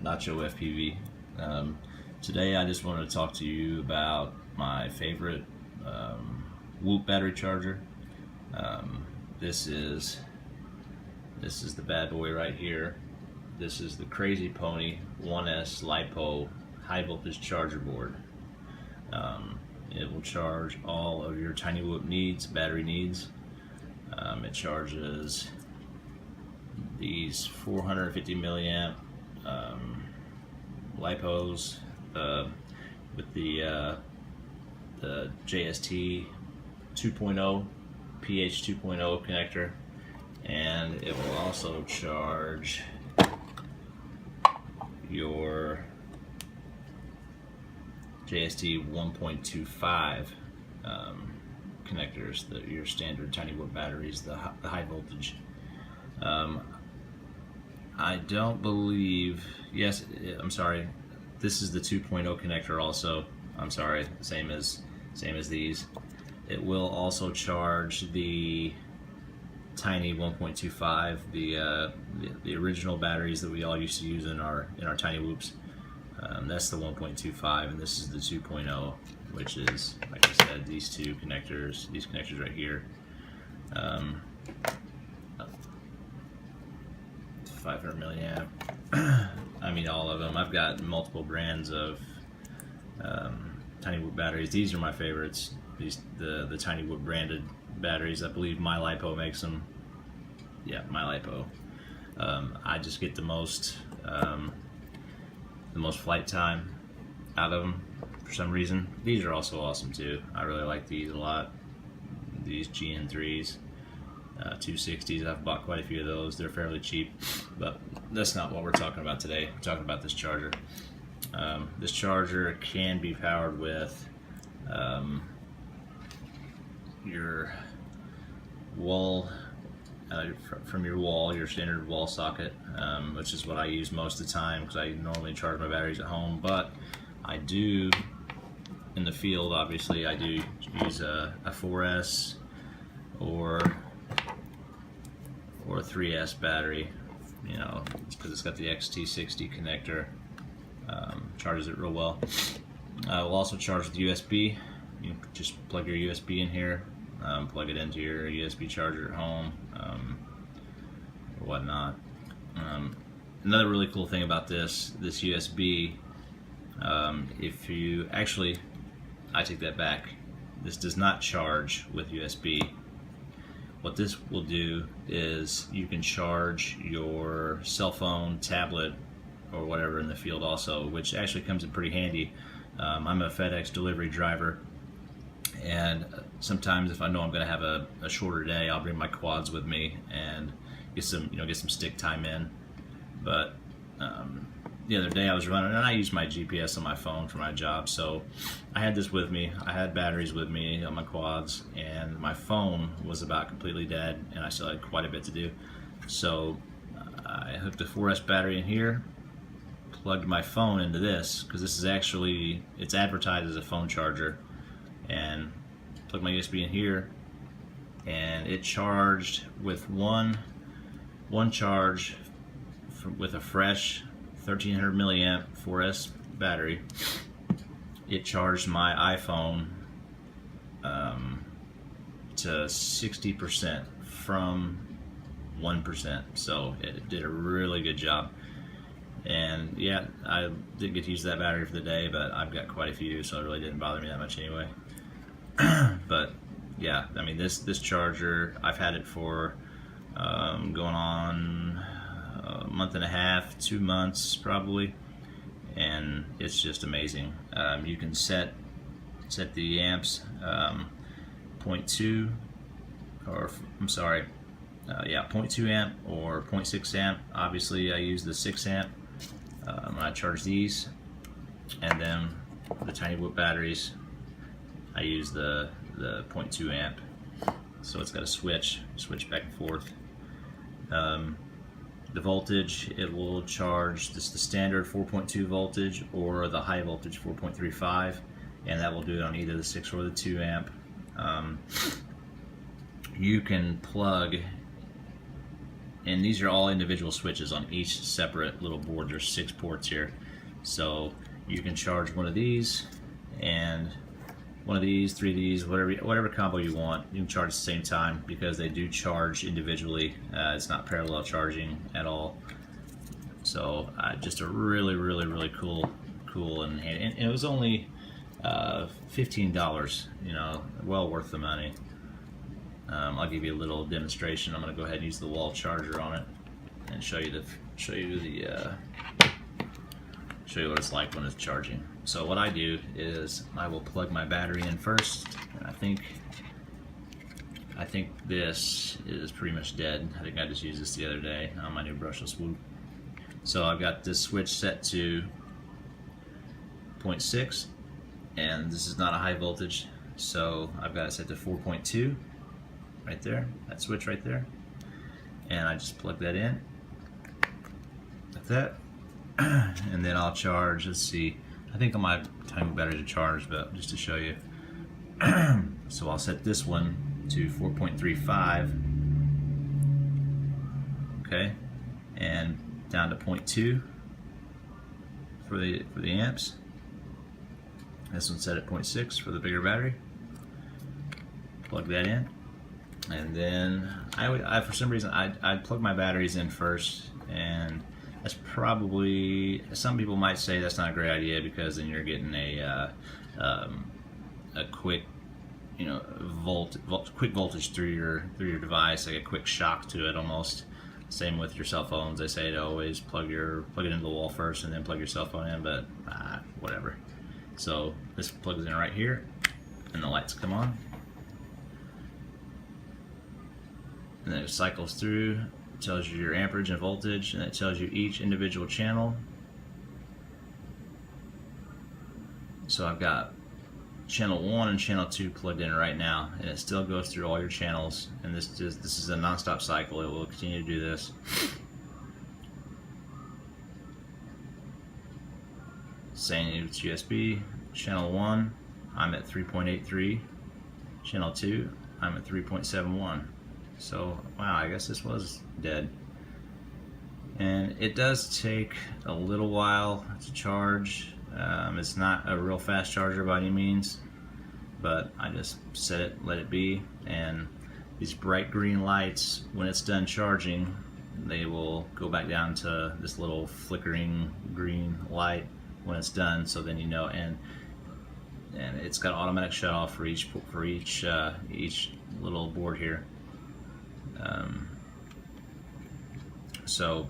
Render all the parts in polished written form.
Nacho FPV. Today I just wanted to talk to you about my favorite Whoop battery charger. This is the bad boy right here. This is the Crazy Pony 1S LiPo high voltage charger board. It will charge all of your tiny whoop needs, battery needs. It charges these 450 milliamp LiPos with the JST 2.0 pH 2.0 connector, and it will also charge your JST 1.25 connectors, your standard tiny whoop batteries, the high voltage. I don't believe, yes, I'm sorry, this is the 2.0 connector also. I'm sorry, same as these. It will also charge the tiny 1.25, the original batteries that we all used to use in our tiny whoops. That's the 1.25, and this is the 2.0, which is, like I said, these connectors right here. 500 milliamp. I mean, all of them. I've got multiple brands of tiny whoop batteries. These are my favorites. The tiny whoop branded batteries. I believe my lipo makes them. Yeah, my lipo. I just get the most flight time out of them for some reason. These are also awesome too. I really like these a lot. These GN3s, 260s. I've bought quite a few of those. They're fairly cheap, but that's not what we're talking about today. We're talking about this charger. This charger can be powered with your wall, from your wall, your standard wall socket, which is what I use most of the time because I normally charge my batteries at home. But I do, in the field, obviously, I do use a 4S or a 3S battery, you know, because it's got the XT60 connector. Charges it real well. We'll also charge with USB. You just plug your USB in here, plug it into your USB charger at home, or whatnot. Another really cool thing about this USB, if you actually, I take that back. This does not charge with USB. What this will do is you can charge your cell phone, tablet, or whatever in the field also, which actually comes in pretty handy. I'm a FedEx delivery driver, and sometimes if I know I'm going to have a shorter day, I'll bring my quads with me and get some stick time in. But the other day I was running, and I use my GPS on my phone for my job, so I had this with me. I had batteries with me on my quads, and my phone was about completely dead, and I still had quite a bit to do. So I hooked a 4S battery in here, plugged my phone into this, because this is actually, it's advertised as a phone charger, and plugged my USB in here, and it charged with one charge with a fresh 1300 milliamp 4S battery. It charged my iPhone to 60% from 1%, so it did a really good job. And yeah, I didn't get to use that battery for the day, but I've got quite a few, so it really didn't bother me that much anyway. But yeah, I mean, this charger, I've had it for going on a month and a half, 2 months probably, and it's just amazing. You can set the amps, 0.2, or I'm sorry, yeah, 0.2 amp or 0.6 amp. Obviously I use the 6 amp when I charge these, and then the tiny whoop batteries, I use the 0.2 amp. So it's got a switch back and forth. The voltage, it will charge just the standard 4.2 voltage or the high voltage 4.35, and that will do it on either the 6 or the 2 amp. You can plug and these are all individual switches on each separate little board. There's 6 ports here, so you can charge one of these and one of these, 3 of these, whatever combo you want. You can charge at the same time because they do charge individually. It's not parallel charging at all. So just a really cool and it was only $15. You know, well worth the money. I'll give you a little demonstration. I'm going to go ahead and use the wall charger on it and show you what it's like when it's charging. So what I do is I will plug my battery in first. And I think this is pretty much dead. I think I just used this the other day on my new brushless Whoop. So I've got this switch set to 0.6, and this is not a high voltage, so I've got it set to 4.2 right there, that switch right there, and I just plug that in like that. And then I'll charge, let's see, I think I might time the battery to charge, but just to show you. So I'll set this one to 4.35, okay, and down to 0.2 for the amps. This one's set at 0.6 for the bigger battery. Plug that in, and then I for some reason I'd plug my batteries in first, and that's probably, some people might say that's not a great idea because then you're getting a quick, you know, quick voltage through your device, like a quick shock to it almost. Same with your cell phones. They say to always plug it into the wall first and then plug your cell phone in, but whatever. So this plugs in right here, and the lights come on, and then it cycles through. It tells you your amperage and voltage, and it tells you each individual channel. So I've got channel 1 and channel 2 plugged in right now, and it still goes through all your channels, and this is a non-stop cycle. It will continue to do this. Saying it's USB. Channel 1, I'm at 3.83. Channel 2, I'm at 3.71. So wow, I guess this was dead. And it does take a little while to charge. It's not a real fast charger by any means, but I just set it, let it be, and these bright green lights, when it's done charging, they will go back down to this little flickering green light when it's done. So then you know, and it's got automatic shut off for each little board here. So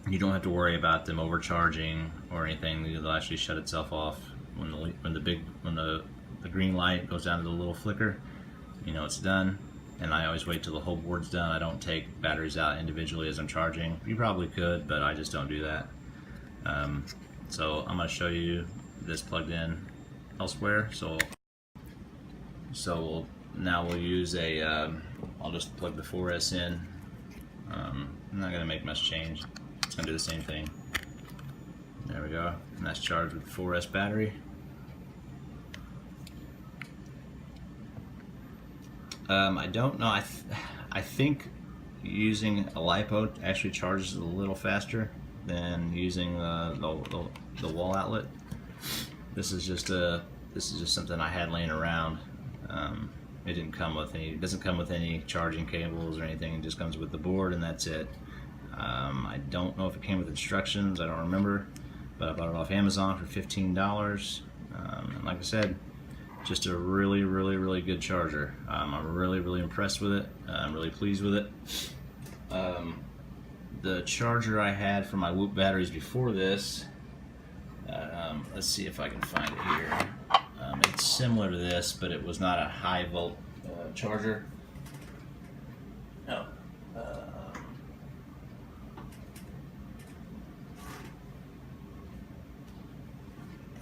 you don't have to worry about them overcharging or anything. It'll actually shut itself off when the green light goes down to the little flicker. You know it's done. And I always wait till the whole board's done. I don't take batteries out individually as I'm charging. You probably could, but I just don't do that. So I'm going to show you this plugged in elsewhere. So now we'll use I'll just plug the 4S in. I'm not going to make much change. It's going to do the same thing. There we go. And that's charged with the 4S battery. I don't know. I think using a lipo actually charges a little faster than using the wall outlet. This is just something I had laying around. It didn't come with any. It doesn't come with any charging cables or anything. It just comes with the board, and that's it. I don't know if it came with instructions. I don't remember, but I bought it off Amazon for $15. And like I said, just a really good charger. I'm really impressed with it. I'm really pleased with it. The charger I had for my Whoop batteries before this, let's see if I can find it here. It's similar to this, but it was not a high volt charger. No.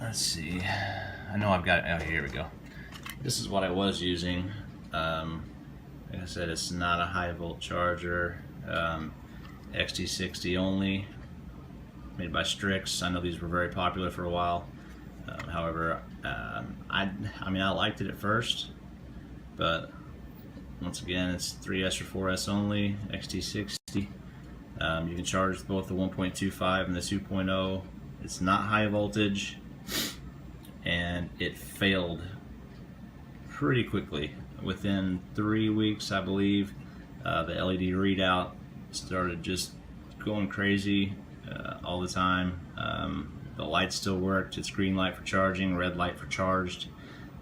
Let's see. I know I've got it. Oh, here we go. This is what I was using. Like I said, it's not a high volt charger. XT60 only, made by Strix. I know these were very popular for a while. However, I mean, I liked it at first, but Once again, it's 3S or 4S only, XT60. You can charge both the 1.25 and the 2.0. It's not high voltage, and it failed pretty quickly. Within 3 weeks, I believe, the LED readout started just going crazy all the time. The light still worked. It's green light for charging, red light for charged.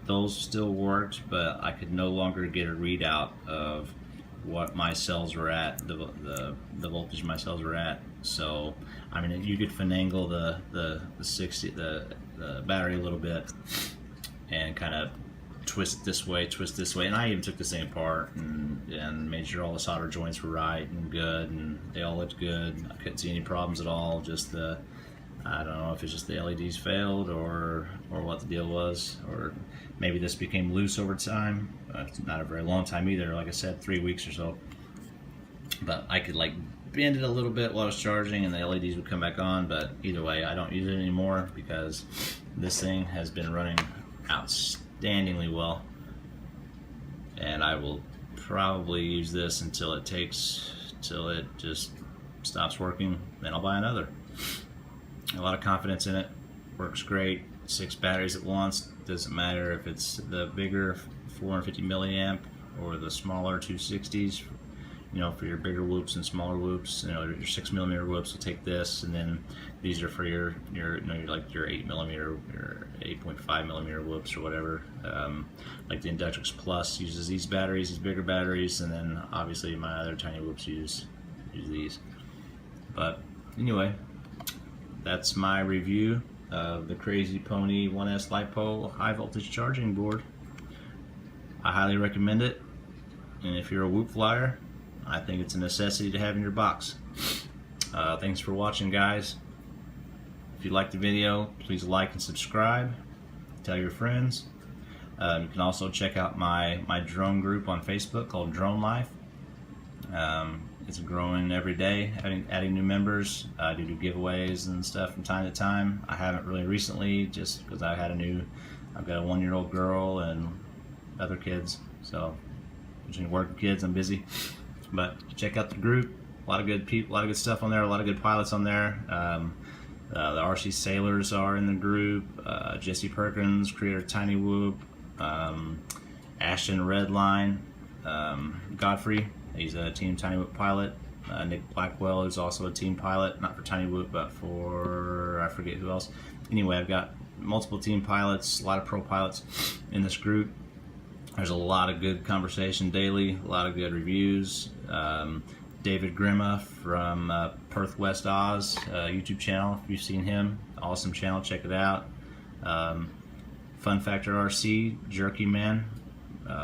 Those still worked, but I could no longer get a readout of what my cells were at, the voltage my cells were at. So, I mean, you could finagle the battery a little bit and kind of twist this way, and I even took this thing apart and made sure all the solder joints were right and good, and they all looked good. I couldn't see any problems at all. Just I don't know if it's just the LEDs failed or what the deal was, or maybe this became loose over time. It's not a very long time either, like I said, 3 weeks or so. But I could like bend it a little bit while I was charging and the LEDs would come back on, but either way, I don't use it anymore because this thing has been running outstandingly well. And I will probably use this until it just stops working, then I'll buy another. A lot of confidence in it, works great. 6 batteries at once, doesn't matter if it's the bigger 450 milliamp or the smaller 260s. You know, for your bigger whoops and smaller whoops, you know, your 6mm whoops will take this, and then these are for your you know, like your 8mm, your 8.5mm whoops or whatever. Like the Inductrix Plus uses these batteries, these bigger batteries, and then obviously my other tiny whoops use these. But anyway, that's my review of the Crazy Pony 1S LiPo high voltage charging board. I highly recommend it, and if you're a whoop flyer, I think it's a necessity to have in your box. Thanks for watching, guys. If you liked the video, please like and subscribe. Tell your friends. You can also check out my drone group on Facebook called Drone Life. It's growing every day, adding new members. I do giveaways and stuff from time to time. I haven't really recently, just because I've got a 1-year-old girl and other kids. So between work and kids, I'm busy. But check out the group. A lot of good people, a lot of good stuff on there. A lot of good pilots on there. The RC Sailors are in the group. Jesse Perkins, creator of Tiny Whoop. Ashton Redline. Godfrey. He's a Team Tiny Whoop pilot. Nick Blackwell is also a team pilot, not for Tiny Whoop, but for, I forget who else. Anyway, I've got multiple team pilots, a lot of pro pilots in this group. There's a lot of good conversation daily, a lot of good reviews. David Grimma from Perth West Oz YouTube channel, if you've seen him, awesome channel, check it out. Fun Factor RC, Jerky Man.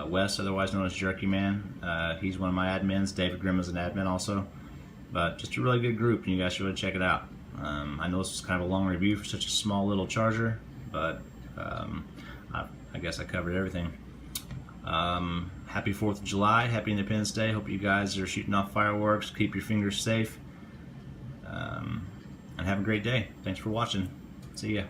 Wes, otherwise known as Jerky Man. He's one of my admins. David Grimm is an admin also. But just a really good group, and you guys should really check it out. I know this was kind of a long review for such a small little charger, but I guess I covered everything. Happy 4th of July, happy Independence Day. Hope you guys are shooting off fireworks. Keep your fingers safe. And have a great day. Thanks for watching. See ya.